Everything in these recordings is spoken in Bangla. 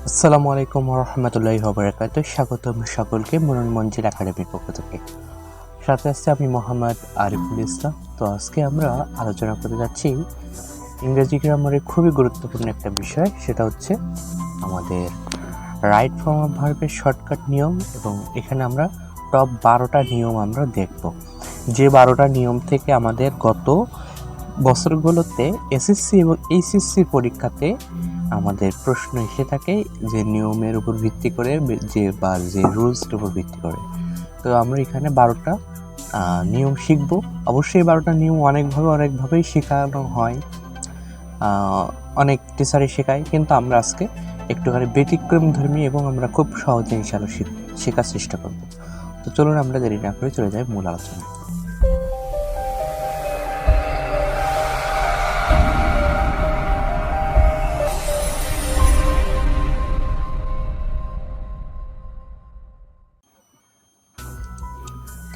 আসসালামু আলাইকুম রহমতুল্লাহি ওয়াবারাকাতুহু। স্বাগতম সকলকে মনন মঞ্জিল একাডেমির পক্ষ থেকে। সাথে আছে আমি মোহাম্মদ আরিফুল ইসলাম। তো আজকে আমরা আলোচনা করে যাচ্ছি ইংরেজি গ্রামারের খুবই গুরুত্বপূর্ণ একটা বিষয়, সেটা হচ্ছে আমাদের রাইট ফর্ম অফ ভার্বের শর্টকাট নিয়ম, এবং এখানে আমরা টপ 12টা নিয়ম আমরা দেখব। যে 12টা নিয়ম থেকে আমাদের গত বছরগুলোতে এসএসসি এবং এইচএসসি পরীক্ষাতে আমাদের প্রশ্ন এসে থাকে, যে নিয়মের উপর ভিত্তি করে, যে রুলসের উপর ভিত্তি করে। তো আমরা এখানে 12টা নিয়ম শিখব। অবশ্যই 12টা নিয়ম অনেকভাবেই শেখানো হয়, অনেক টিচারই শেখায়, কিন্তু আমরা আজকে একটুখানি ব্যতিক্রম ধর্মী এবং আমরা খুব সহজে ইনশাআল্লাহ শেখার চেষ্টা করব। তো চলুন আমরা দেরি না করে চলে যাই মূল আলোচনা।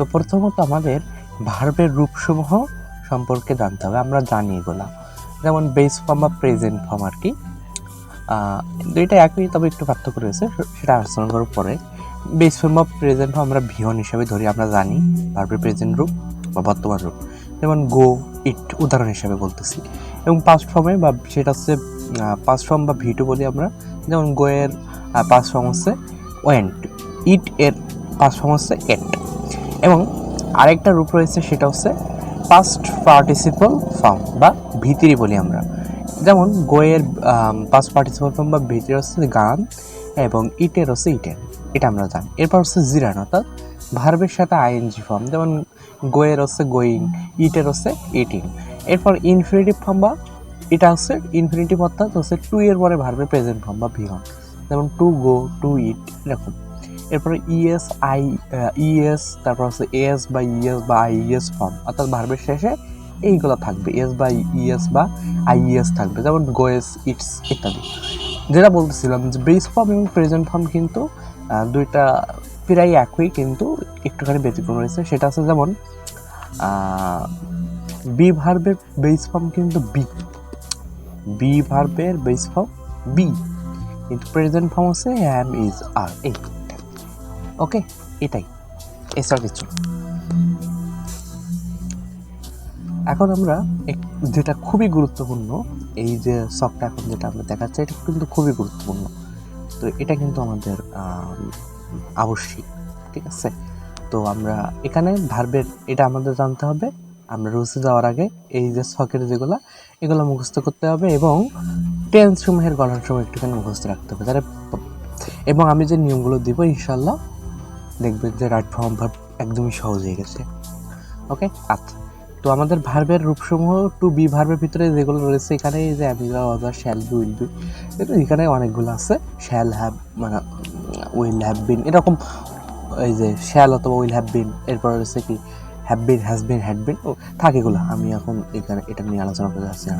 তো প্রথমত আমাদের ভার্বের রূপসমূহ সম্পর্কে জানতে হবে। আমরা জানি এগুলা, যেমন বেস ফর্ম বা প্রেজেন্ট ফর্ম আর কি। দুইটা একই, তবে একটু পার্থক্য রয়েছে, সেটা আলোচনা করার পরে। বেস ফর্ম বা প্রেজেন্ট ফর্ম আমরা ভিহন হিসাবে ধরি, আমরা জানি ভার্বের প্রেজেন্ট রূপ বা বর্তমান রূপ, যেমন গো, ইট উদাহরণ হিসাবে বলতেছি। এবং পাস্ট ফর্মে বা সেটা হচ্ছে পাস্ট ফর্ম বা ভি2 বলি আমরা, যেমন গো এর পাস্ট ফর্ম হচ্ছে ওয়েন্ট, ইট এর পাস্ট ফর্ম হচ্ছে এট। এবং আরেকটা রূপ রয়েছে, সেটা হচ্ছে পাস্ট পার্টিসিপল ফর্ম বা ভিতরি বলি আমরা, যেমন গোয়ের পাস্ট পার্টিসিপল ফর্ম বা ভিতরি হচ্ছে গান, এবং ইটের হচ্ছে ইটেন, এটা আমরা জানি। এরপর হচ্ছে জিরান, অর্থাৎ ভার্বের সাথে আইএনজি ফর্ম, যেমন গোয়ের হচ্ছে গোয়িং, ইটের হচ্ছে ইটিং। এরপর ইনফিনিটিভ ফর্ম বা এটা হচ্ছে ইনফিনিটিভ, অর্থাৎ হচ্ছে টু এর পরে ভার্বের প্রেজেন্ট ফর্ম বা ভিহন, যেমন টু গো, টু ইট, এরকম। এরপরে ইএস, তারপর হচ্ছে এস বা ইএস বা আইএস ফর্ম, অর্থাৎ ভার্বের শেষে এইগুলো থাকবে, এস বা ইএস বা আইএস থাকবে, যেমন গোয়েস, ইটস ইত্যাদি। যেটা বলতেছিলাম যে বেস ফর্ম এবং প্রেজেন্ট ফর্ম কিন্তু দুইটা প্রায় একই, কিন্তু একটুখানি ব্যতিক্রম রয়েছে। সেটা আছে যেমন বি ভার্বের বেস ফর্ম কিন্তু বি ভার্বের বেস ফর্ম বি, কিন্তু প্রেজেন্ট ফর্ম হচ্ছে অ্যাম, ইজ, আর, এই। ওকে, এটাই, এছাড়া কিছু। এখন আমরা যেটা খুবই গুরুত্বপূর্ণ, এই যে শখটা এখন যেটা আমরা দেখাচ্ছি, এটা কিন্তু খুবই গুরুত্বপূর্ণ। তো এটা কিন্তু আমাদের আবশ্যিক, ঠিক আছে? তো আমরা এখানে ভার্বের এটা আমাদের জানতে হবে। আমরা রুলসে যাওয়ার আগে এই যে শখের এগুলো মুখস্থ করতে হবে, এবং টেন্স সমূহের গঠন সমূহ একটুখানি মুখস্থ রাখতে হবে তাহলে। এবং আমি যে নিয়মগুলো দিব, ইনশাল্লাহ দেখবেন যে রাইট ফর্ম ভার্ব একদমই সহজ হয়ে গেছে। ওকে, আচ্ছা। তো আমাদের ভার্বের রূপসমূহ টু বি ভার্বের ভিতরে যেগুলো রয়েছে, এখানে এই যে অ্যামিলা, other, shall be, will be, এখানে অনেকগুলো আছে। শ্যাল হ্যাভ, মানে উইল হ্যাভ বিন, এরকম। এই যে শ্যাল অথবা উইল হ্যাভ বিন, এরপর রয়েছে কি have been, has been, had been, ও থাকে এগুলো। আমি এখন এখানে এটা নিয়ে আলোচনা করতে যাচ্ছি না।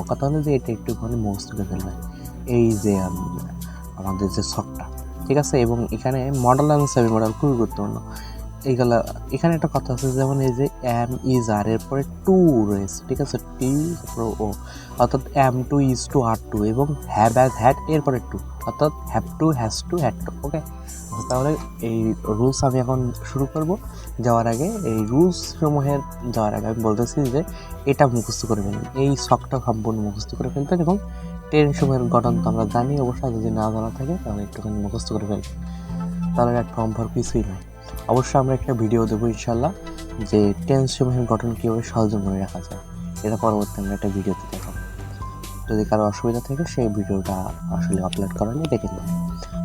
কথা হলো যে এটা একটুখানি মুখস্থ করে ফেলবে, এই যে আমাদের যে শখটা, ঠিক আছে? এবং এখানে মডেল এবং সেমি মডেল খুবই গুরুত্বপূর্ণ। এইগুলা এখানে একটা কথা আছে, যেমন এই যে এম, ইজ, আর, এরপরে টু রয়েছে, ঠিক আছে? টি, তারপরে ও, অর্থাৎ am to, is to, are to, এবং হ্যাভ, হ্যাজ, হ্যাড, এরপরে টু, অর্থাৎ have to, has to, had to. Okay, তাহলে এই রুলস আমি এখন শুরু করব। যাওয়ার আগে এই রুলস সমূহের যাওয়ার আগে আমি বলতেছি যে এটা মুখস্থ করে ফেলবেন, এই শখটা সম্পূর্ণ মুখস্থ করে ফেলবেন। এবং টেন সমূহের গঠন তো আমরা জানি, অবশ্যই যদি না জানা থাকে তাহলে একটুখানি মুখস্থ করে ফেলবেন, তাহলে এক ফর্ম ভর কিছুই নয়। অবশ্যই আমরা একটা ভিডিও দেবো ইনশাল্লাহ, যে টেন্স সমূহের গঠন কীভাবে সহজে মনে রাখা যায়, এটা পরবর্তী আমরা একটা ভিডিওতে দেখাবো। যদি কারো অসুবিধা থাকে সেই ভিডিওটা আসলে আপলোড করা নিয়ে দেখে নেবেন,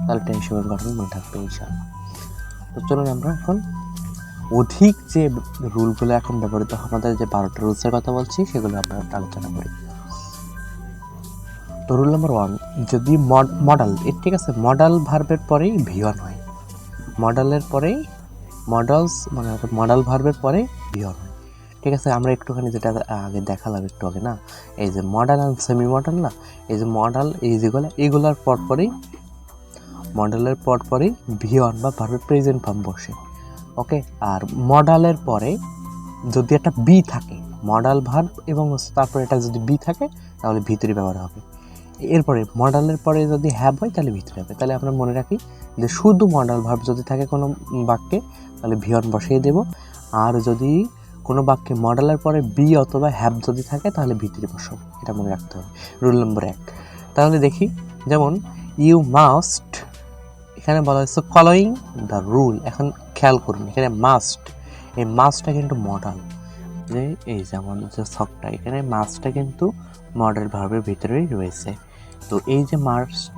তাহলে টেন্স সমূহের গঠন মনে থাকবে ইনশাল্লাহ। তো চলুন আমরা এখন অধিক যে রুলগুলো এখন ব্যবহৃত আমাদের যে 12টা রুলসের কথা বলছি, সেগুলো আমরা আলোচনা করি। তো রুল নাম্বার 1, যদি মডেল, ঠিক আছে, মডেল ভার্বের পরেই ভিওয়ান হয়, মডেলের পরেই মডেলস, মানে মডেল ভার্বের পরে ভিওর হয়, ঠিক আছে? আমরা একটুখানি যেটা আগে দেখালাম একটু আগে না, এই যে মডেল অ্যান্ড সেমি মডেল না, এই যে মডেল, এই যেগুলো এগুলোর পরপরেই, মডেলের পরপরেই ভিওর বা ভার্বের প্রেজেন্ট ফর্ম বসে। ওকে, আর মডেলের পরে যদি একটা বি থাকে, মডেল ভার্ব এবং তারপরে এটা যদি বি থাকে, তাহলে ভিতরে ব্যবহার হবে। এরপরে মডালের পরে যদি হ্যাভ হয় তাহলে ভি3 হবে। তাহলে আমরা মনে রাখি যে শুধু মডাল ভার্ব যদি থাকে কোনো বাক্যে তাহলে ভি1 বসিয়ে দেব, আর যদি কোনো বাক্যে মডালের পরে বি অথবা হ্যাভ যদি থাকে তাহলে ভি3 বসাবো। এটা মনে রাখতে হবে, রুল নম্বর 1। তাহলে দেখি, যেমন ইউ মাস্ট, এখানে বলা হচ্ছে ফলোয়িং দ্য রুল। এখন খেয়াল করুন এখানে মাস্ট, এই মাস্টটা কিন্তু মডাল, যে এই যেমন যে শখটা এখানে মাস্টটা কিন্তু মডেল ভার্বের ভিতরেই রয়েছে। তো এই যে মাস্ট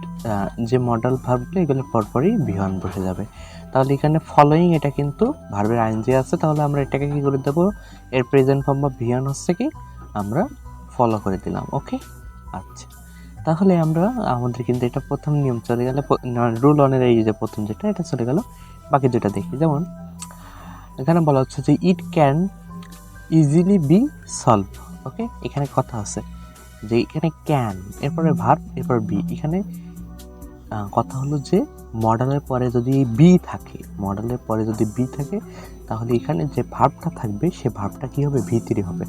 যে মডেল ভার্বটা এগুলো পরপরই ভি1 বসে যাবে। তাহলে এখানে ফলোয়িং এটা কিন্তু ভার্বের আইএনজি আছে, তাহলে আমরা এটাকে কি করে দেবো, এর প্রেজেন্ট ফর্ম বা ভি1 হচ্ছে কি আমরা ফলো করে দিলাম। ওকে, আচ্ছা, তাহলে আমরা আমাদের কিন্তু এটা প্রথম নিয়ম চলে গেলে, রুল অনের এই যে প্রথম যেটা এটা চলে গেল। বাকি দুটা দেখি, যেমন এখানে বলা হচ্ছে যে it can easily be solve. Okay, এখানে কথা আছে যে এখানে ক্যান, এরপরে ভার্ব, এরপর বি। এখানে কথা হলো যে মডেলের পরে যদি বি থাকে, মডেলের পরে যদি বি থাকে তাহলে এখানে যে ভার্বটা থাকবে সে ভার্বটা কি হবে, ভি3 হবে।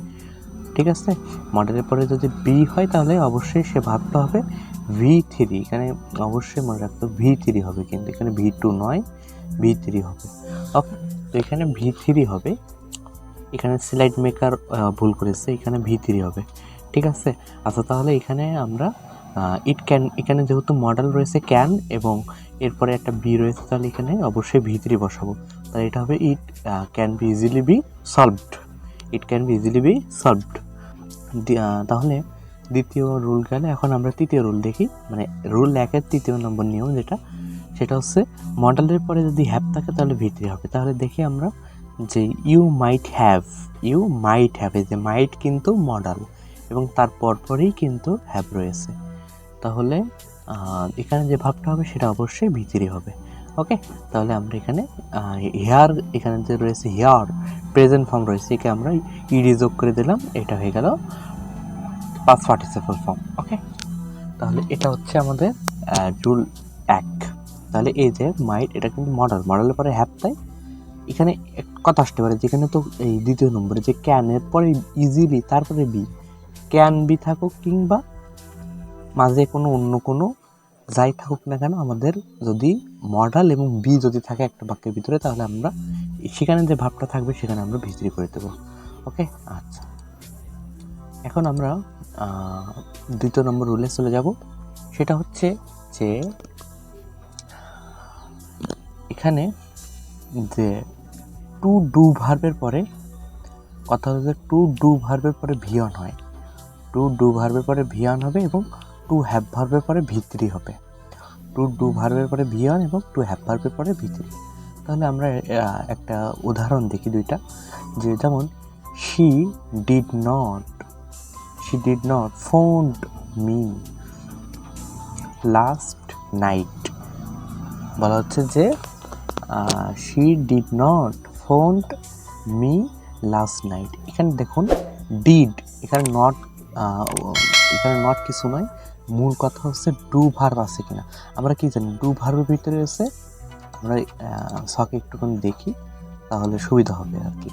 ঠিক আছে, মডেলের পরে যদি বি হয় তাহলে অবশ্যই সে ভার্বটা হবে ভি3। এখানে অবশ্যই মনে রাখতে ভি3 হবে, কিন্তু এখানে ভি2 নয়, ভি3 হবে। ওকে, তো এখানে ভি3 হবে। এখানে স্লাইড মেকার ভুল করেছে, এখানে ভি3 হবে। ঠিক আছে, আচ্ছা, তাহলে এখানে আমরা ইট ক্যান, এখানে যেহেতু মডেল রয়েছে ক্যান এবং এরপরে একটা বি রয়েছে, তাহলে এখানে অবশ্যই ভি3 বসাবো। তাহলে এটা হবে it can be easily be solved, it can be easily be solved. তাহলে দ্বিতীয় রুল গেলে, এখন আমরা তৃতীয় রুল দেখি, মানে রুল 1-এর তৃতীয় নম্বর নিয়ম যেটা, সেটা হচ্ছে মডেলের পরে যদি হ্যাভ থাকে তাহলে ভি3 হবে। তাহলে দেখি আমরা যে you might have, you might have, এই যে মাইট কিন্তু মডেল এবং তার পরপরই কিন্তু হ্যাভ রয়েছে, তাহলে এখানে যে ভাবটা হবে সেটা অবশ্যই ভি3 হবে। ওকে, তাহলে আমরা এখানে হেয়ার, এখানে যে রয়েছে হেয়ার প্রেজেন্ট ফর্ম রয়েছে, একে আমরা ইডি যোগ করে দিলাম, এটা হয়ে গেল পাস্ট পার্টিসিপল ফর্ম। ওকে, তাহলে এটা হচ্ছে আমাদের রুল 1। তাহলে এই যে মাইট, এটা কিন্তু মডেলের পরে হ্যাভ, তাই এখানে কথা আসতে পারে যেখানে তো এই দ্বিতীয় নম্বরে যে ক্যানের পরে ইজিলি তারপরে বি, ক্যান বি থাকুক কিংবা মাঝে কোনো অন্য কোনো যাই থাকুক না কেন, আমাদের যদি মডেল এবং বি যদি থাকে একটা বাক্যের ভিতরে তাহলে আমরা সেখানে যে ভাবটা থাকবে সেখানে আমরা ভি3 করে দেবো। ওকে, আচ্ছা, এখন আমরা দ্বিতীয় নম্বর রুলে চলে যাব। সেটা হচ্ছে যে এখানে যে টু ডু ভার্বের পরে কথা হচ্ছে টু ডু ভার্বের পরে ভি1 হয়, টু ডু ভার্বের পরে ভি1 হবে এবং টু হ্যাভ ভার্বের পরে ভি3 হবে। টু ডু ভার্বের পরে ভি1 এবং টু হ্যাভ ভার্বের পরে ভি3। তাহলে আমরা একটা উদাহরণ দেখি দুইটা, যে যেমন she did not phoned me last night. বলা হচ্ছে যে she did not phoned me last night. এখানে দেখুন ডিড, এখানে নট কিছু নয়, মূল কথা হচ্ছে ডু ভার্ব আছে কিনা। আমরা কি জানি ডু ভার্বের ভিতরে আছে, আমরা শখে একটুখানি দেখি তাহলে সুবিধা হবে আর কি।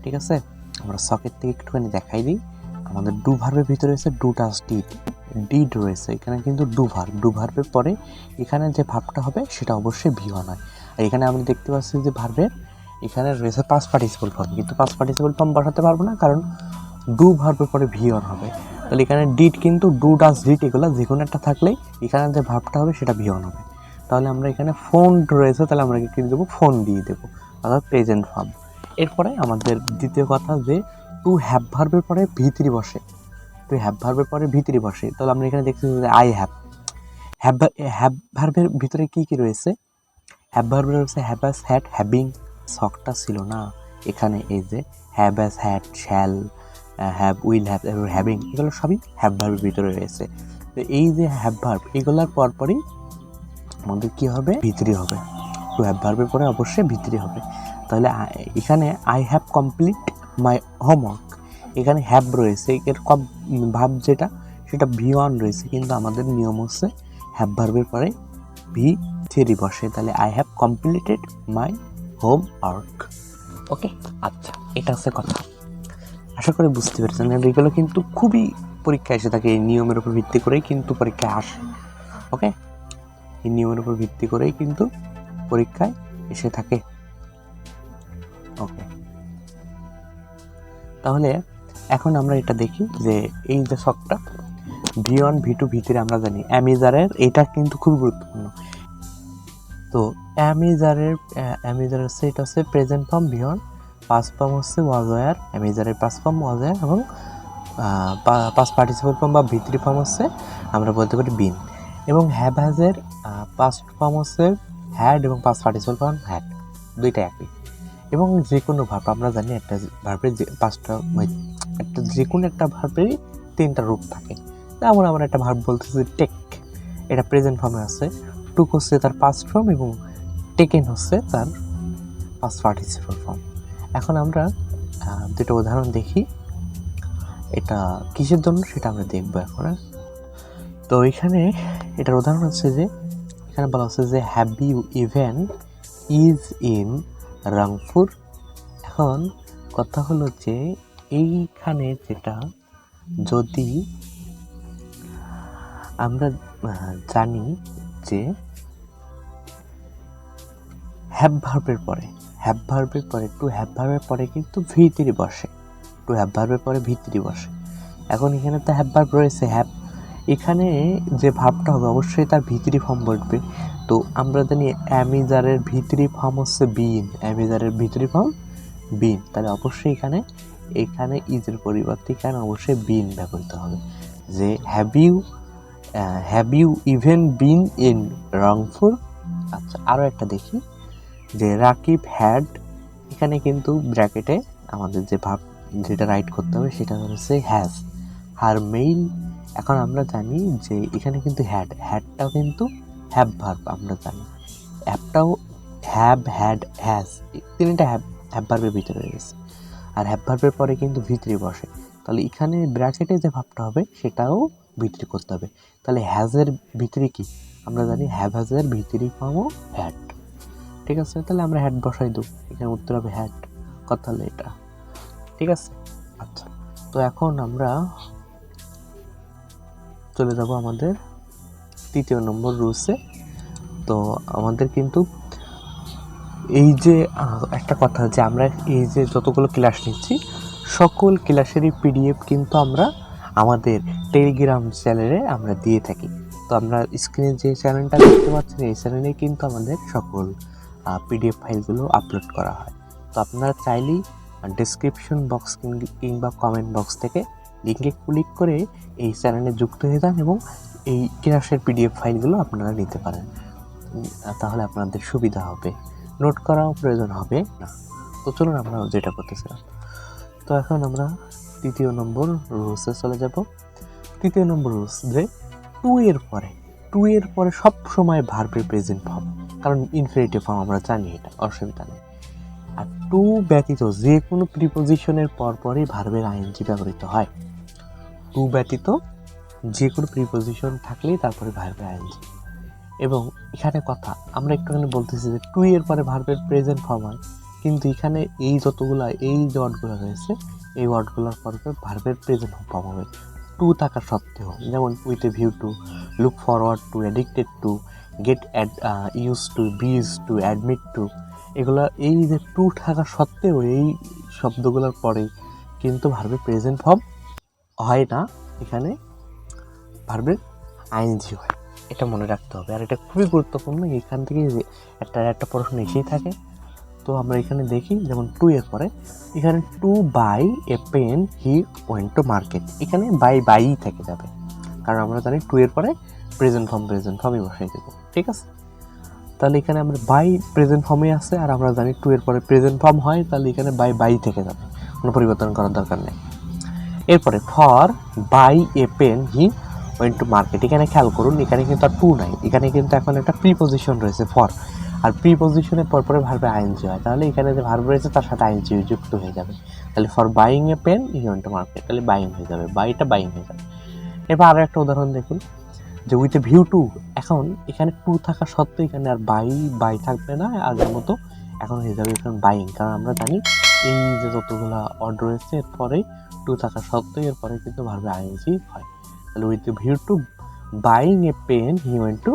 ঠিক আছে, আমরা শখের থেকে একটুখানি দেখাই দিই। আমাদের ডু ভার্বের ভিতরে রয়েছে ডু ডাজ ডিড রয়েছে, এখানে কিন্তু ডু ভার্বের পরে এখানে যে ভার্বটা হবে সেটা অবশ্যই ভি1 হয়। আর এখানে আমরা দেখতে পাচ্ছি যে ভার্বের এখানে রয়েছে পাস্ট পার্টিসিপল ফর্ম, কিন্তু পাস্ট পার্টিসিপল ফর্ম বসাতে পারবো না কারণ ডু ভার্বের পরে ভি1 হবে। তাহলে এখানে ডিড কিন্তু ডু ডাজ ডিড এগুলো যে কোনো একটা থাকলেই এখানে যে ভার্বটা হবে সেটা ভি1 হবে। তাহলে আমরা এখানে ফোন রয়েছে, তাহলে আমরা কি দেবো, ফোন দিয়ে দেবো, অর্থাৎ প্রেজেন্ট ফর্ম। এরপরে আমাদের দ্বিতীয় কথা যে টু হ্যাভ ভার্বের পরে ভি3 বসে, টু হ্যাভ ভার্বের পরে ভি3 বসে। তাহলে আমরা এখানে দেখতেছি যে আই হ্যাভ ভার্বের ভিতরে কি কি রয়েছে, হ্যাভ ভার্বের রয়েছে হ্যাভ হ্যাজ হ্যাড হ্যাভিং, শখটা ছিল না এখানে, এই যে have has had, shall, have, will have, having, এগুলো সবই হ্যাভ ভার্বের ভিতরে রয়েছে। তো এই যে হ্যাভ ভার্ব এগুলোর পরপরই আমাদের কি হবে, ভি3 হবে। টু হ্যাভ ভার্বের পরে অবশ্যই ভি3 হবে। তাহলে এখানে I have complete my homework, এখানে হ্যাভ রয়েছে, এর ভাব যেটা সেটা ভি1 রয়েছে, কিন্তু আমাদের নিয়ম হচ্ছে হ্যাভ ভার্বের পরে ভি3 বসে। তাহলে I have completed my homework. Okay, আচ্ছা, এটা হচ্ছে কথা। আশা করি বুঝতে পেরেছেন। এগুলো কিন্তু খুবই পরীক্ষায় এসে থাকে, এই নিয়মের উপর ভিত্তি করেই কিন্তু পরীক্ষায় আসে। ওকে, এই নিয়মের উপর ভিত্তি করেই কিন্তু পরীক্ষায় এসে থাকে। ওকে, তাহলে এখন আমরা এটা দেখি যে এই যে ছকটা V1 V2 V3 আমরা জানি অ্যামিজারের, এটা কিন্তু খুব গুরুত্বপূর্ণ। তো অ্যামিজারের সেট আছে present form V1, past form হচ্ছে ওয়াজ ওয়্যার, অ্যামিজারের পাস্ট ফর্ম ওয়াজ ওয়্যার, এবং পাস্ট পার্টিসিপল ফর্ম বা V3 ফর্ম হচ্ছে আমরা বলতে পারি বিন, এবং হ্যাভ হ্যাজের পাস্ট ফর্ম হচ্ছে হ্যাড এবং পাস্ট পার্টিসিপল ফর্ম হ্যাড, দুইটা একই। এবং যে কোনো ভার্ব আমরা জানি একটা ভার্বের যে পাঁচটা, একটা যে কোনো একটা ভার্বেরই তিনটা রূপ থাকে। যেমন আমরা একটা ভার্ব বলতেছি টেক, এটা প্রেজেন্ট ফর্মে আছে, টুক হচ্ছে তার পাস্ট ফর্ম এবং টেকেন হচ্ছে তার পাস্ট পার্টিসিপল ফর্ম। এখন আমরা দুটো উদাহরণ দেখি, এটা কিসের জন্য সেটা আমরা দেখবো এখন। তো এখানে এটার উদাহরণ হচ্ছে যে এখানে বলা হচ্ছে যে have you even is in Rangpur. এখন কথা হলো যে এইখানে যেটা, যদি আমরা জানি যে হ্যাভ ভার্বের পরে টু হ্যাভ ভার্বের পরে কিন্তু V3 বসে, টু হ্যাভ ভার্বের পরে V3 বসে। এখন এখানে তো হ্যাভ ভার্ব রয়েছে হ্যাভ, এখানে যে ভার্বটা হবে অবশ্যই তার V3 ফর্ম বসবে। তো আমরা জানি অ্যামিজারের V3 ফর্ম হচ্ছে বিন, অ্যামিজারের V3 ফর্ম বিন, তাহলে অবশ্যই এখানে ইজের পরিবর্তে এখানে অবশ্যই বিন ব্যবহৃত হবে। যে have you even been in Rangpur. আচ্ছা, আরও একটা দেখি যে রাকিব হ্যাড, এখানে কিন্তু ব্র্যাকেটে আমাদের যে ভার্ব যেটা রাইট করতে হবে সেটা হচ্ছে হ্যাজ হার মেইল। এখন আমরা জানি যে এখানে কিন্তু হ্যাডটাও কিন্তু হ্যাভ ভার্ব, আমরা জানি অ্যাপটাও হ্যাভ হ্যাড হ্যাজ, তিনটা হ্যাভ ভার্বের ভিতরে রয়েছে, আর হ্যাভ ভার্বের পরে কিন্তু V3 বসে, তাহলে এখানে ব্র্যাকেটে যে ভাবটা হবে সেটাও V3 করতে হবে। তাহলে হ্যাজের V3 কি আমরা জানি, হ্যাভ হ্যাজের V3 ফর্মও হ্যাড। ঠিক আছে, তাহলে আমরা হ্যাড বসাই দেব, এখানে উত্তর হবে হ্যাড। কথা হলো এটা, ঠিক আছে। আচ্ছা, তো এখন আমরা চলে যাব আমাদের 3 নম্বর রুলসে। তো আমাদের কিন্তু এই যে একটা কথা, যে আমরা এই যে যতগুলো ক্লাস নিচ্ছি সকল ক্লাসেরই PDF কিন্তু আমরা আমাদের টেলিগ্রাম চ্যানেলে আমরা দিয়ে থাকি। তো আমরা স্ক্রিনে যে চ্যানেলটা দেখতে পাচ্ছেন এই চ্যানেলে কিন্তু আমাদের সকল PDF ফাইলগুলো আপলোড করা হয়। তো আপনারা চাইলেই ডেসক্রিপশন বক্স কিংবা কমেন্ট বক্স থেকে লিঙ্কে ক্লিক করে এই চ্যানেলে যুক্ত হয়ে যান এবং এই ক্লাসের PDF ফাইলগুলো আপনারা নিতে পারেন, তাহলে আপনাদের সুবিধা হবে, নোট করাও প্রয়োজন হবে না। তো চলুন আমরা যেটা করতেছিলাম, তো এখন আমরা 3 নম্বর রুলসে চলে যাব। 3 নম্বর রুলস যে টু এর পরে সব সময় ভার্বের প্রেজেন্ট ফর্ম, কারণ ইনফিনিটিভ ফর্ম আমরা জানি, এটা অসুবিধা নেই। আর টু ব্যতীত যে কোনো প্রিপোজিশনের পরপরই ভার্বের আইএনজি ব্যবহৃত হয়, টু ব্যতীত যে কোনো প্রিপোজিশন থাকলেই তারপরে ভার্বের আইএনজি। এবং এখানে কথা আমরা একটুখানি বলতেছি যে টু এর পরে ভার্বের প্রেজেন্ট ফর্ম হয়, কিন্তু এখানে এই যে ওয়ার্ডগুলো রয়েছে এই ওয়ার্ডগুলোর পরে ভার্বের প্রেজেন্ট ফর্ম হবে টু থাকা সত্ত্বেও। যেমন with a view to, look forward to, addicted to, get use to, be use to, admit to, এগুলো এই যে টু থাকা সত্ত্বেও এই শব্দগুলোর পরে কিন্তু ভার্বের প্রেজেন্ট ফর্ম হয় না, এখানে ভার্বের আইএনজি হয়, এটা মনে রাখতে হবে। আর এটা খুবই গুরুত্বপূর্ণ, এখান থেকে যে একটা প্রশ্ন এসেই থাকে। তো আমরা এখানে দেখি যেমন টু এর পরে এখানে to buy a pen he went to market, এখানে বাই থেকে যাবে, কারণ আমরা জানি টু এর পরে প্রেজেন্ট ফর্মই বসাই দেবো। ঠিক আছে, তাহলে এখানে আমরা বাই প্রেজেন্ট ফর্মে আছে, আর আমরা জানি টু এর পরে প্রেজেন্ট ফর্ম হয়, তাহলে এখানে বাই থেকে যাবে, কোনো পরিবর্তন করার দরকার নেই। এরপরে for buy a pen he went to market, এখানে খেয়াল করুন এখানে কিন্তু আর টু নাই, এখানে কিন্তু এখন একটা প্রিপোজিশন রয়েছে ফর, আর প্রিপোজিশনের পরপরে ভার্বে আইএনজি হয়, তাহলে এখানে যে ভার্ব রয়েছে তার সাথে আইএনজি যুক্ত হয়ে যাবে, তাহলে for buying a pen he went to market, তাহলে বাইং হয়ে যাবে, বাইং হয়ে যাবে। এবার আরও একটা উদাহরণ দেখুন যে উইথ এ ভিউ টু, এখন এখানে টু থাকা সত্ত্বেও এখানে আর বাই থাকবে না আগের মতো, এখন হয়ে যাবে এখানে বাইং, কারণ আমরা জানি এই যে যতগুলা অর্ডার রয়েছে এরপরে টু থাকা সত্ত্বেও এরপরে কিন্তু ভার্বে আইএনজি হয়। তাহলে with the view to buying a pen he went to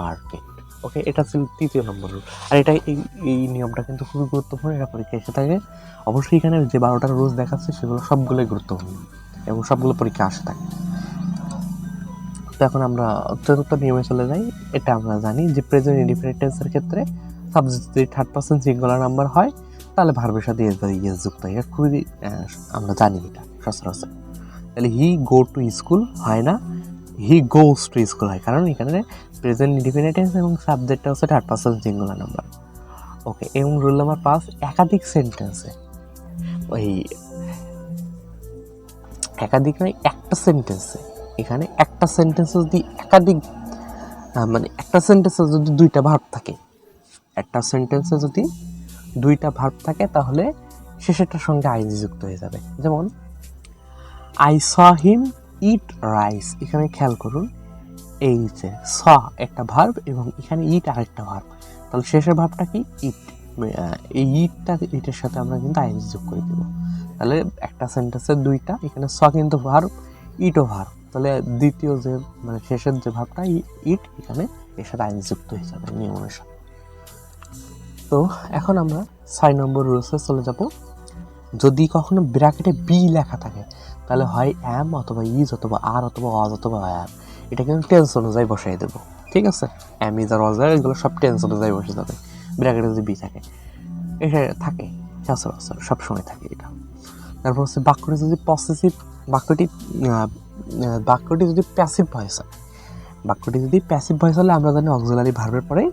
market. Okay, এটা ছিল তৃতীয় নম্বর রুল। আর এটা এই নিয়মটা কিন্তু খুবই গুরুত্বপূর্ণ, এটা পরীক্ষায় এসে থাকে। অবশ্যই এখানে যে 12টা রুলস দেখাচ্ছে সেগুলো সবগুলোই গুরুত্বপূর্ণ এবং সবগুলো পরীক্ষা আসে থাকে। তো এখন আমরা চতুর্থ নিয়মে চলে যাই। এটা আমরা জানি যে প্রেজেন্ট ইনডিফিনিট টেন্সের ক্ষেত্রে সাবজেক্ট যদি থার্ড পারসন সিঙ্গুলার নাম্বার হয় তাহলে ভার্বের সাথে এস বা ইয়েস যুক্ত হয়। এটা খুবই আমরা জানি এটা সচরাচর। তাহলে হি গো টু স্কুল হয় না, হি গোস টু স্কুল হয়, কারণ এখানে প্রেজেন্ট ইনডিফিনিট টেন্স এবং সাবজেক্টটা হচ্ছে থার্ড পারসন সিঙ্গুলার নাম্বার। ওকে, এবং রুল নাম্বার 5, একাধিক সেন্টেন্সে ওই একাধিক নয় একটা সেন্টেন্সে, এখানে একটা সেন্টেন্সে যদি একাধিক মানে একটা সেন্টেন্সে যদি দুইটা ভার্ব থাকে, একটা সেন্টেন্সে যদি দুইটা ভার্ব থাকে তাহলে শেষেরটার সঙ্গে আইএনজি যুক্ত হয়ে যাবে। যেমন I saw him eat rice, এখানে খেয়াল করুন এই যে স একটা ভার্ব এবং এখানে ইট আরেকটা ভার্ব, তাহলে শেষের ভার্বটা কি ইট, এই ইটের সাথে আমরা কিন্তু আইএনজি যোগ করে দেবো। তাহলে একটা সেন্টেন্সে দুইটা, এখানে স কিন্তু ভার্ব ইটও ভার্ব, তাহলে দ্বিতীয় যে মানে শেষের যে ভার্বটা ইট এখানে এর সাথে আইএনজি যুক্ত হয়ে যাবে নিয়ম অনুসারে। তো এখন আমরা 6 নম্বর রুলসে চলে যাব। যদি কখনো ব্র্যাকেটে বি লেখা থাকে তাহলে হয় অ্যাম অথবা ইজ অথবা আর অথবা অজ অথবা অ্যাম, এটা কিন্তু টেন্স অনুযায়ী বসাই দেবো। ঠিক আছে, অ্যাম ইজ আর অজ এগুলো সব টেন্স অনুযায়ী বসে যাবে। ব্র্যাকেটে যদি বি থাকে, এটা থাকে সচরাচর সবসময় থাকে এটা। তারপর হচ্ছে বাক্যটি যদি পসেসিভ, বাক্যটি যদি প্যাসিভ ভয়েস হয়, বাক্যটি যদি প্যাসিভ ভয়েস হলে আমরা জানি অক্সিলারি ভার্বের পরে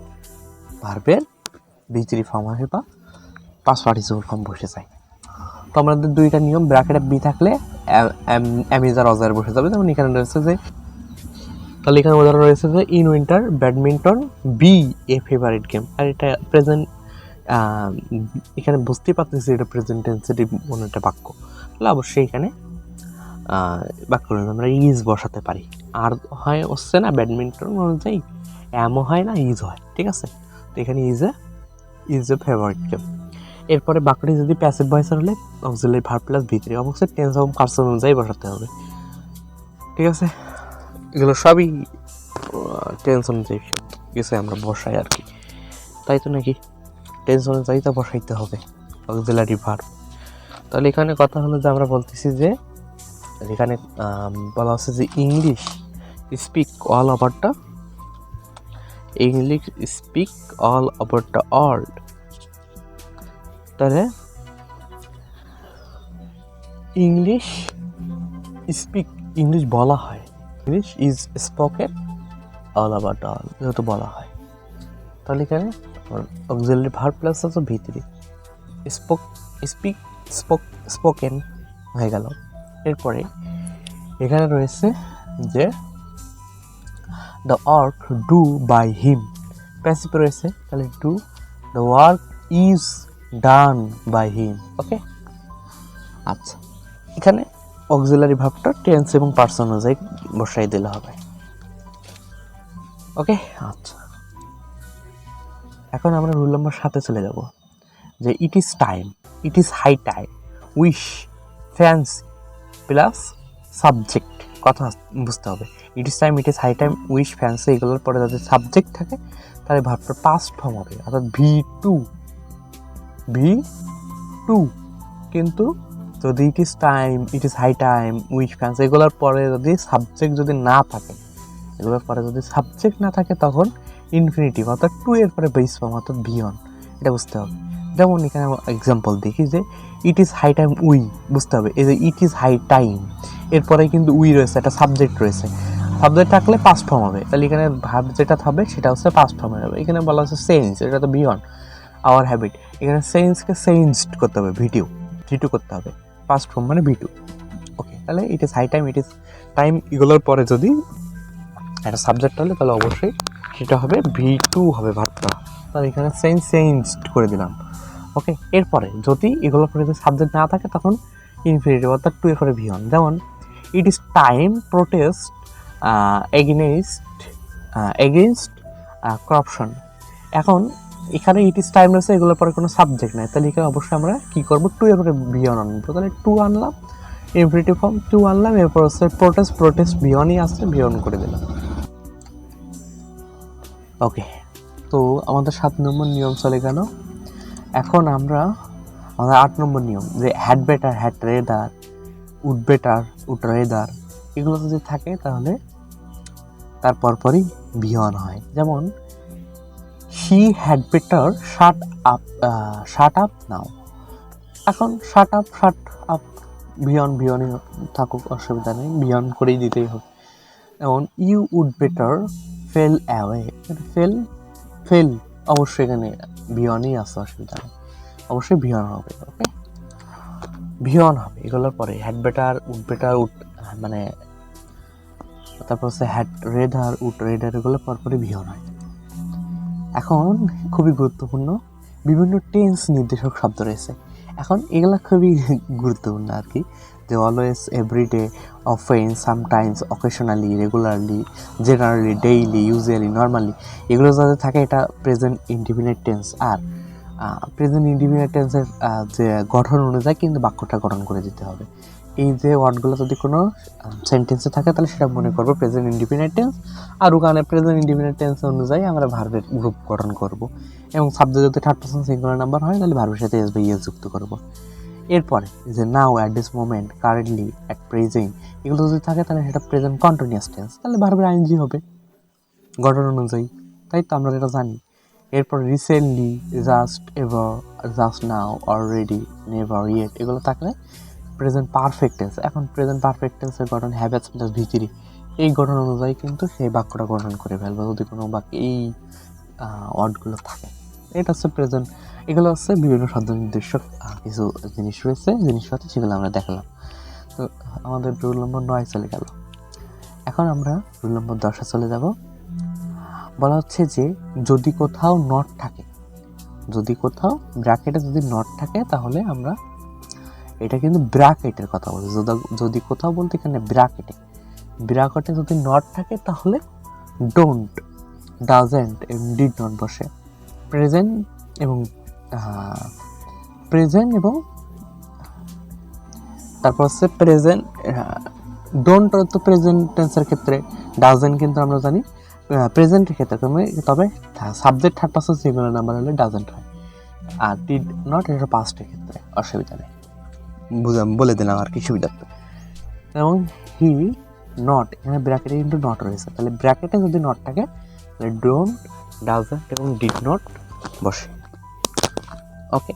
ভার্বের ভিতরি ফর্ম আসে বা পাস্ট পার্টিসিপল ফর্ম বসে যায়। তো আমাদের দুইটা নিয়ম, ব্র্যাকেটে বি থাকলে অ্যামিজার অজার বসে যাবে। যেমন এখানে রয়েছে যে, তাহলে এখানে উদাহরণ রয়েছে যে in winter badminton be a favourite game, আর এটা প্রেজেন্ট, এখানে বুঝতেই পারতেছি এটা প্রেজেন্ট টেন্সের কোনো একটা বাক্য, তাহলে অবশ্যই এখানে বাক্য আমরা ইজ বসাতে পারি। আর হয় হচ্ছে না ব্যাডমিন্টন অনুযায়ী অ্যামও হয় না ইজ হয়, ঠিক আছে। তো এখানে ইজ এ ফেভারিট গেম। এরপরে বাক্যটি যদি প্যাসিভ ভয়েস হলে অক্সিলারি ভার্ব প্লাস ভিতরে, অবশ্যই টেন্স এবং পার্সন অনুযায়ী বসাতে হবে, ঠিক আছে। এগুলো সবই টেন্স অনুযায়ী কিছু আমরা বসাই আর কি, তাই তো নাকি? টেন্স অনুযায়ী তো বসাইতে হবে অক্সিলারি ভার্ব। তাহলে এখানে কথা হলো যে আমরা বলতেছি যে এখানে বলা হচ্ছে যে English speak all over the world. তাহলে ইংলিশ বলা হয়, English is spoken all over the world, যেহেতু বলা হয়, তাহলে এখানে অক্সিলারি ভার্ব প্লাস হচ্ছে ভিতরি স্পোকেন হয়ে গেল। এরপরে এখানে রয়েছে যে the work do by him, passive রয়েছে, তাহলে do the work is done by him. Okay, আচ্ছা, এখানে অক্সিলারি ভার্বটা টেন্স এবং পার্সন অনুযায়ী বসাই দিলে হবে। ওকে, আচ্ছা, এখন আমরা রুল নম্বর 7 চলে যাব, যে it is high time wish fancy plus subject, কথা বুঝতে হবে। It is high time wish fancy এগুলোর পরে যদি সাবজেক্ট থাকে তাহলে ভার্বটা পাস্ট ফর্ম হবে, অর্থাৎ ভি টু। কিন্তু যদি it is high time wish fancy এগুলোর পরে যদি সাবজেক্ট যদি না থাকে, তখন ইনফিনিটিভ অর্থাৎ টু এর পরে বেস ফর্ম অর্থাৎ ভিয়ন, এটা বুঝতে হবে। যেমন এখানে এক্সাম্পল দেখি যে it is high time we, বুঝতে হবে এই যে ইট ইজ হাই টাইম এরপরে কিন্তু উই রয়েছে, একটা সাবজেক্ট রয়েছে, সাবজেক্ট থাকলে পাস্ট ফর্ম হবে, তাহলে এখানে ভার্ব যেটা হবে সেটা হচ্ছে পাস্ট ফর্মে হবে। এখানে বলা হচ্ছে চেঞ্জ, এটা তো বিয়ন্ড আওয়ার হ্যাবিট, এখানে চেঞ্জকে চেঞ্জড করতে হবে, ভিটু করতে হবে, পাস্ট ফর্ম মানে ভিটু। ওকে, তাহলে it is high time, it is time এগুলোর পরে যদি একটা সাবজেক্ট হলে তাহলে অবশ্যই সেটা হবে ভি2 হবে ভার্বটা, তাহলে এখানে চেঞ্জড করে দিলাম। ওকে, এরপরে যদি এগুলোর পরে যদি সাবজেক্ট না থাকে তখন ইনফিনিটিভ অর্থাৎ টু এর পরে ভিয়ন। যেমন ইট is time protest against corruption. এখন এখানে ইট ইজ টাইম রয়েছে, এগুলোর পরে কোনো সাবজেক্ট নাই, তাহলে এখানে অবশ্যই আমরা কী করবো, টু এর পরে বিয়ন আনবো। তাহলে টু আনলাম, ইনফিনিটিভ ফর্ম টু আনলাম, এরপর হচ্ছে প্রোটেস্ট বিয়নই আসছে, বিয়ন করে দিলাম। ওকে, তো আমাদের 7 নম্বর নিয়ম চলে গেল। এখন আমরা আমাদের 8 নম্বর নিয়ম, যে had better, had rather, would better, would rather, এগুলো যদি থাকে তাহলে তার পরপরই বিয়ন হয়। যেমন he had better shut up now, এখন শাট আপ বিয়নই থাকুক, অসুবিধা নেই, বিয়ন করেই দিতেই হবে। যেমন you would better fail away, fail অবশ্যই এখানে বিয়নই আছে, অসুবিধা নেই, অবশ্যই বিয়ন হবে। ওকে, বিয়ন হবে এগুলোর পরে হ্যাড বেটার, উড বেটার, মানে তারপর হচ্ছে হ্যাড রেদার, উড রেদার, এগুলো পরপরই বিয়ন হয়। এখন খুবই গুরুত্বপূর্ণ বিভিন্ন টেন্স নির্দেশক শব্দ রয়েছে। এখন এগুলো খুবই গুরুত্বপূর্ণ আর কি, যে always, everyday, often, sometimes, occasionally, regularly, generally, daily, usually, normally, এগুলো যাতে থাকে এটা প্রেজেন্ট ইনডিফিনিট টেন্স। আর প্রেজেন্ট ইনডিফিনিট টেন্সের যে গঠন অনুযায়ী কিন্তু বাক্যটা গঠন করে দিতে হবে। এই যে ওয়ার্ডগুলো যদি কোনো সেন্টেন্সে থাকে তাহলে সেটা মনে করবো প্রেজেন্ট ইনডিফিনিট টেন্স, আর ওখানে প্রেজেন্ট ইনডিফিনিট টেন্স অনুযায়ী আমরা ভার্বের গ্রুপ গঠন করব। এবং সাবজেক্ট যদি থার্ড পারসন সিঙ্গুলার নাম্বার হয় তাহলে ভার্বের সাথে এস বা ইএস যুক্ত করব। এরপরে যে now, at this moment, currently, at present, এগুলো যদি থাকে তাহলে সেটা প্রেজেন্ট কন্টিনিউয়াস টেন্স, তাহলে ভার্বের আইএনজি হবে গঠন অনুযায়ী, তাই তো আমরা এটা জানি। এরপর recently, just, ever, just now, already, never, yet, এগুলো থাকলে প্রেজেন্ট পারফেক্ট টেন্স। এখন প্রেজেন্ট পারফেক্ট টেন্সের গঠন হ্যাভ প্লাস ভিতরি, এই গঠন অনুযায়ী কিন্তু সেই বাক্যটা গঠন করে ফেলবে যদি কোনো বাক্যে এই ওয়ার্ডগুলো থাকে। এটা হচ্ছে প্রেজেন্ট। এগুলো হচ্ছে বিভিন্ন শব্দ নির্দেশক কিছু জিনিস রয়েছে, জিনিসপত্র, সেগুলো আমরা দেখালাম। তো আমাদের রুল নম্বর 9 চলে গেল। এখন আমরা রুল নম্বর 10-এ চলে যাব। বলা হচ্ছে যে যদি কোথাও নট থাকে, যদি কোথাও ব্র্যাকেটে যদি নট থাকে তাহলে আমরা, এটা কিন্তু ব্র্যাকেটের কথা বলছি, যদি কোথাও বলতে এখানে ব্র্যাকেটে যদি নট থাকে তাহলে ডোন্ট, ডাজেন্ট এবং ডিড নট বসে। প্রেজেন্ট এবং তারপর হচ্ছে প্রেজেন্ট, ডোন্ট তো প্রেজেন্ট টেন্সের ক্ষেত্রে, ডাজেন্ট কিন্তু আমরা জানি প্রেজেন্টের ক্ষেত্রে, তবে subject third person singular number হলে ডাজেন্ট হয়। আর ডিড নট এটা পাস্টের ক্ষেত্রে, অসুবিধা নেই, বলে দিলাম আর কি সুবিধার্থে। এবং হি নট, এখানে ব্র্যাকেটে কিন্তু নট রয়েছে, তাহলে ব্র্যাকেটে যদি নট থাকে তাহলে ডোন্ট, ডাজেন্ট এবং ডিড নট বসে। ওকে,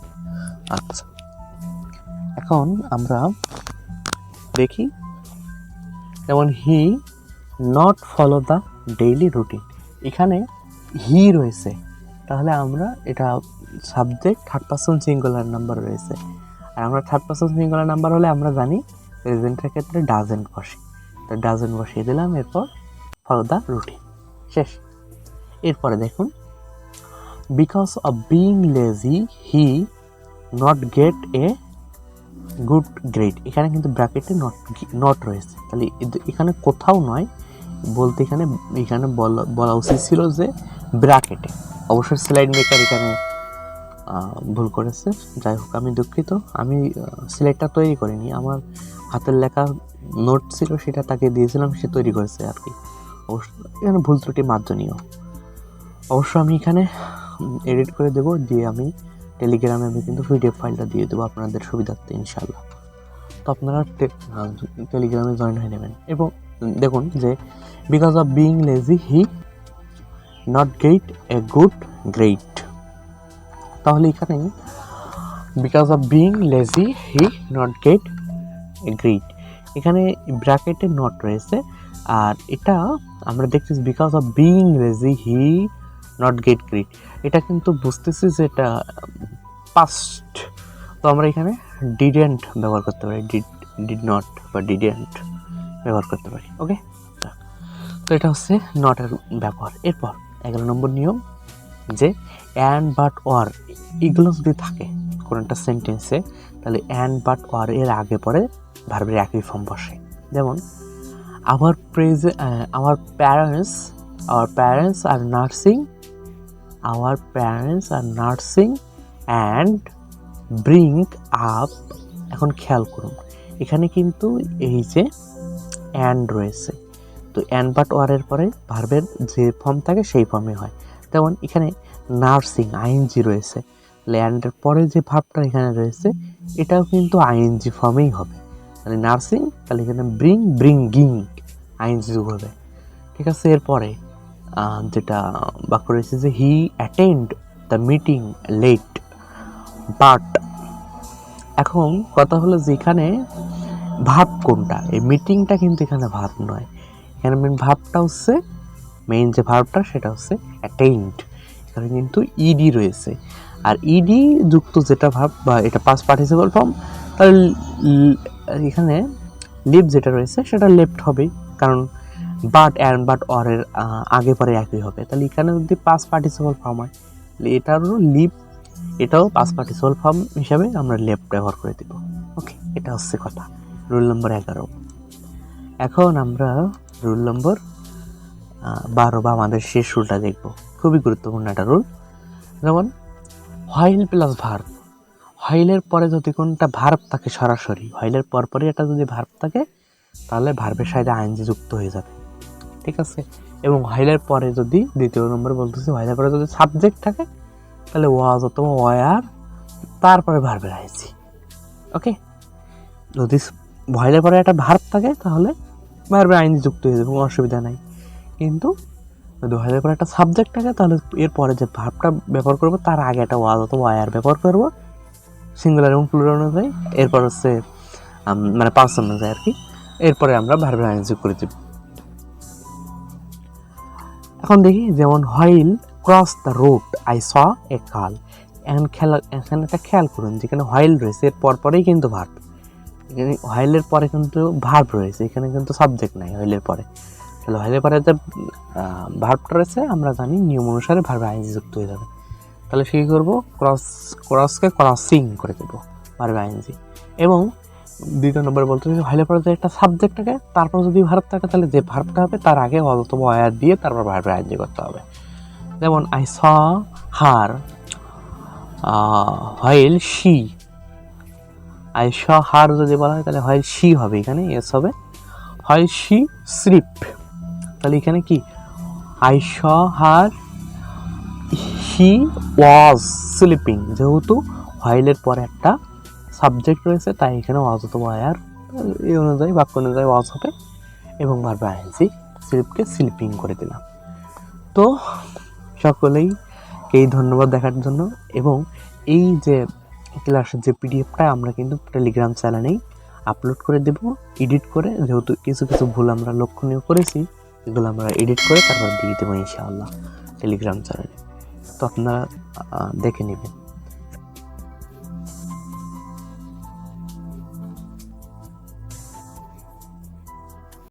আচ্ছা, এখন আমরা দেখি, যেমন he not follow the daily routine, এখানে হি রয়েছে, তাহলে আমরা এটা subject third person singular number রয়েছে, আর আমরা থার্ড পারসন সিঙ্গুলার নাম্বার হলে আমরা জানি প্রেজেন্টের ক্ষেত্রে ডাজেন্ট বসে, তো ডাজেন্ট বসিয়ে দিলাম, এরপর ফলো দ্য রুটিন, শেষ। এরপরে দেখুন, because of being lazy he not get a good grade, এখানে কিন্তু ব্র্যাকেটে নট রয়েছে, তাহলে এখানে কোথাও নয় বলতে এখানে বলা উচিত ছিল যে ব্র্যাকেটে। অবশ্যই স্লাইড মেকার এখানে ভুল করেছে, যাই হোক আমি দুঃখিত, আমি স্লাইডটা তৈরি করিনি, আমার হাতের লেখা নোট ছিল সেটা তাকে দিয়েছিলাম, সে তৈরি করেছে আর কি। অবশ্য এখানে ভুল ত্রুটি মার্জনীয়, অবশ্য আমি এখানে এডিট করে দেবো, দিয়ে আমি টেলিগ্রামে আমি কিন্তু পিডিএফ ফাইলটা দিয়ে দেবো আপনাদের সুবিধার্থে ইনশাল্লাহ। তো আপনারা টেলিগ্রামে জয়েন হয়ে নেবেন। এবং দেখুন যে because of being lazy he not get a good grade, তাহলে এখানে because of being lazy he not get a grade, এখানে ব্র্যাকেটে নট রয়েছে, আর এটা আমরা দেখতেছি because of being lazy he not get grade, এটা কিন্তু বুঝতেছি যে এটা পাস্ট, তো আমরা এখানে ডিডেন্ট ব্যবহার করতে পারি, ডিড নট বা ডিডেন্ট ব্যবহার করতে পারি। ওকে, তো এটা হচ্ছে নটের ব্যবহার। এরপর 11 নম্বর নিয়ম, যে অ্যান্ড, বাট, অর, এগুলো যদি থাকে কোনো একটা সেন্টেন্সে তাহলে অ্যান্ড, বাট, অর এর আগে পরে ভার্বের একই ফর্ম বসে। যেমন our parents are nursing our parents are nursing and bring up. এখন খেয়াল করুন, এখানে কিন্তু এই যে অ্যান্ড রয়েছে, তো অ্যান্ড বাট ওয়ারের পরে ভার্বের যে ফর্ম থাকে সেই ফর্মে হয়। যেমন এখানে নার্সিং আইএনজি রয়েছে, ল্যান্ডের পরে যে ভার্বটা এখানে রয়েছে এটাও কিন্তু আইএনজি ফর্মেই হবে। তাহলে নার্সিং, তাহলে এখানে ব্রিঙ্গিং আইএনজি যোগ হবে। ঠিক আছে, এরপরে যেটা বাক্য রয়েছে যে he attend the meeting late but. এখন কথা হলো যে এখানে ভার্ব কোনটা, এই মিটিংটা কিন্তু এখানে ভার্ব নয়, এখানে মেন ভার্বটা হচ্ছে, মেইন যে ভার্বটা সেটা হচ্ছে অ্যাটেন্ড। এখানে কিন্তু ইডি রয়েছে, আর ইডি যুক্ত যেটা ভার্ব বা এটা পাস্ট পার্টিসিপল ফর্ম, তাহলে এখানে লিভ যেটা রয়েছে সেটা লেফট হবে, কারণ বাট অ্যান্ড বাট অরের আগে পরে একই হবে। তাহলে এখানে যদি পাস্ট পার্টিসিপল ফর্ম হয় এটারও লিভ, এটাও পাস্ট পার্টিসিপল ফর্ম হিসাবে আমরা লেফট ব্যবহার করে দেব। ওকে, এটা হচ্ছে কথা। রুল নম্বর 11। এখন আমরা রুল নম্বর 12 বা আমাদের শেষ রুলটা দেখব, খুবই গুরুত্বপূর্ণ একটা রুল। যেমন হোয়াইল প্লাস ভার্ব, হোয়াইলের পরে যদি কোনটা ভার্ব থাকে সরাসরি, হোয়াইলের পরপরই এটা যদি ভার্ব থাকে তাহলে ভার্বের সাথে আইএনজি যুক্ত হয়ে যাবে। ঠিক আছে, এবং হোয়াইলের পরে যদি দ্বিতীয় নম্বর বলতেছি, হোয়াইলের পরে যদি সাবজেক্ট থাকে তাহলে ওয়াজ অথবা ওয়ার, তারপরে ভার্বের আইএনজি। ওকে, যদি হোয়াইলের পরে একটা ভার্ব থাকে তাহলে ভার্বের আইএনজি যুক্ত হয়ে যাবে, কোনো অসুবিধা নাই। কিন্তু যদি হোয়াইলের পরে একটা সাবজেক্ট থাকে তাহলে এরপরে যে ভার্বটা ব্যবহার করবো তার আগে একটা ওয়াজ অথবা ওয়ার ব্যবহার করবো, সিঙ্গুলার এবং প্লুরাল অনুযায়ী। এরপর হচ্ছে মানে পার্সন অনুযায়ী আর কি, এরপরে আমরা ভার্বের আইএনজি করে দেব। এখন দেখি, যেমন while cross the road I saw a call. এখানে একটা খেয়াল করুন, যেখানে হোয়াইল রয়েছে এর পরপরেই কিন্তু ভার্ব, এখানে হোয়াইলের পরে কিন্তু ভার্ব রয়েছে, এখানে কিন্তু সাবজেক্ট নাই হোয়াইলের পরে। তাহলে হোয়াইলের পরে যে ভার্বটা রয়েছে আমরা জানি নিয়ম অনুসারে ভার্বের আইএনজি যুক্ত হয়ে যাবে। তাহলে কী করবো, ক্রসকে ক্রসিং করে দেবো ভার্বের আইএনজি। এবং দ্বিতীয় নম্বরে বলতে চাই, হোয়াইলের পরে যে একটা সাবজেক্ট থাকে তারপর যদি ভার্ব থাকে তাহলে যে ভার্বটা হবে তার আগে অথবা ওয়ার দিয়ে তারপর ভার্বের আইএনজি করতে হবে। যেমন I saw her while she, I saw her যদি বলা হয় তাহলে হোয়াইল শি হবে, এখানে এস হবে। হোয়াইল শি স্লিপ, তাহলে এখানে কি I saw her he was sleeping, যেহেতু হোয়াইলের পরে একটা সাবজেক্ট রয়েছে তাই এখানে ওয়াজ অথবা ওয়ার, এই অনুযায়ী বাক্য অনুযায়ী ওয়াজ হবে এবং ভার্ব আইএনজি, স্লিপকে স্লিপিং করে দিলাম। তো সকলেই এই ধন্যবাদ দেখার জন্য। এবং এই যে ক্লাসের যে পিডিএফটা আমরা কিন্তু টেলিগ্রাম চ্যানেলেই আপলোড করে দেব এডিট করে, যেহেতু কিছু কিছু ভুল আমরা লক্ষণীয় করেছি এগুলো আমরা এডিট করে তারপর দিয়ে দেবো ইনশাআল্লাহ টেলিগ্রাম চ্যানেলে, তো আপনারা দেখে নেবেন।